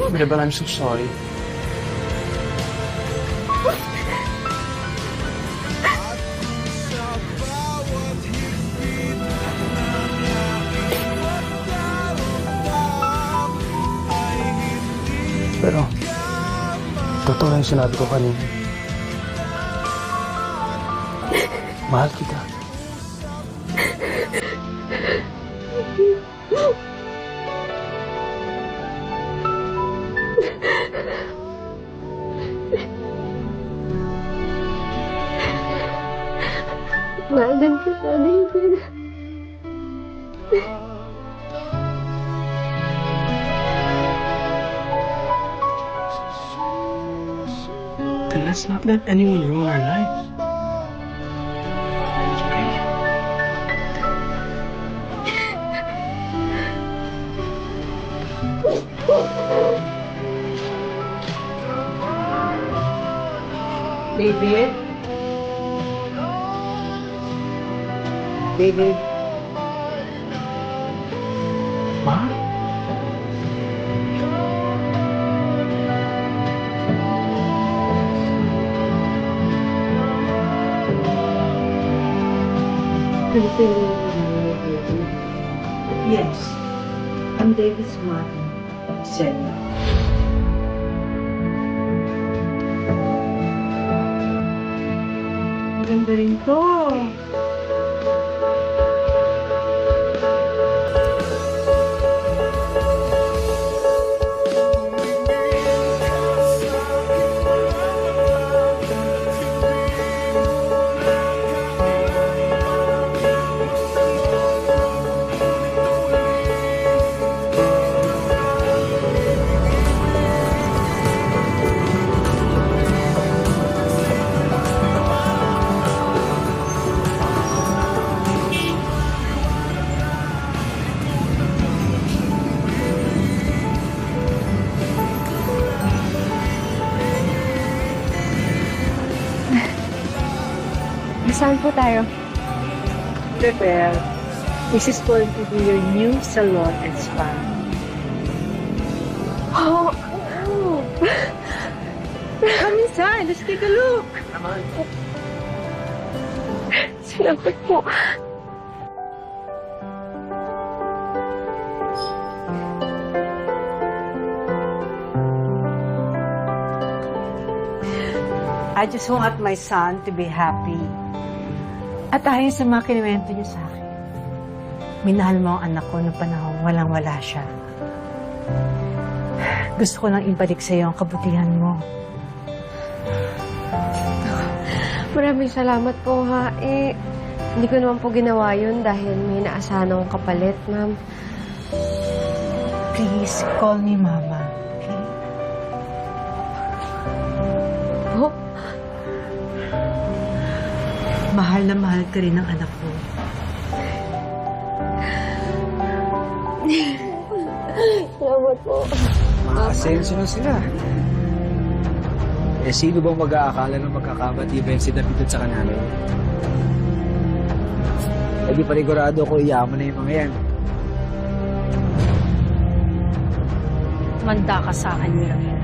But I'm so sorry. Pero, totoo lang yung sinabi ko kanina. Mahal kita. Mahal din kita, David. Then let's not let anyone ruin our lives. David? David? Ma? Yes. I'm David's mother, Selma. Ganda rin to. Saan po tayo? Prepare. This is going to be your new salon and spa. Oh! Come inside. Let's take a look. Salamat po. I just want my son to be happy. At ayon sa mga kinuwento niyo sa akin, minahal mo ang anak ko noong panahon walang-wala siya. Gusto ko lang ibalik sa iyo ang kabutihan mo. Maraming salamat po, ha. Hindi ko naman po ginawa yun dahil may naasahan akong kapalit, ma'am. Please, call me Mama. Okay? Oh, Mahal na mahal ka rin ng anak ko. salamat po. Makakasenso na sila. Eh, sino bang mag-aakala na magkakabati-ba si David at saka nanay? Eh, di panigurado ko iyaman na yung mga yan. Manda ka sa akin, Miriam.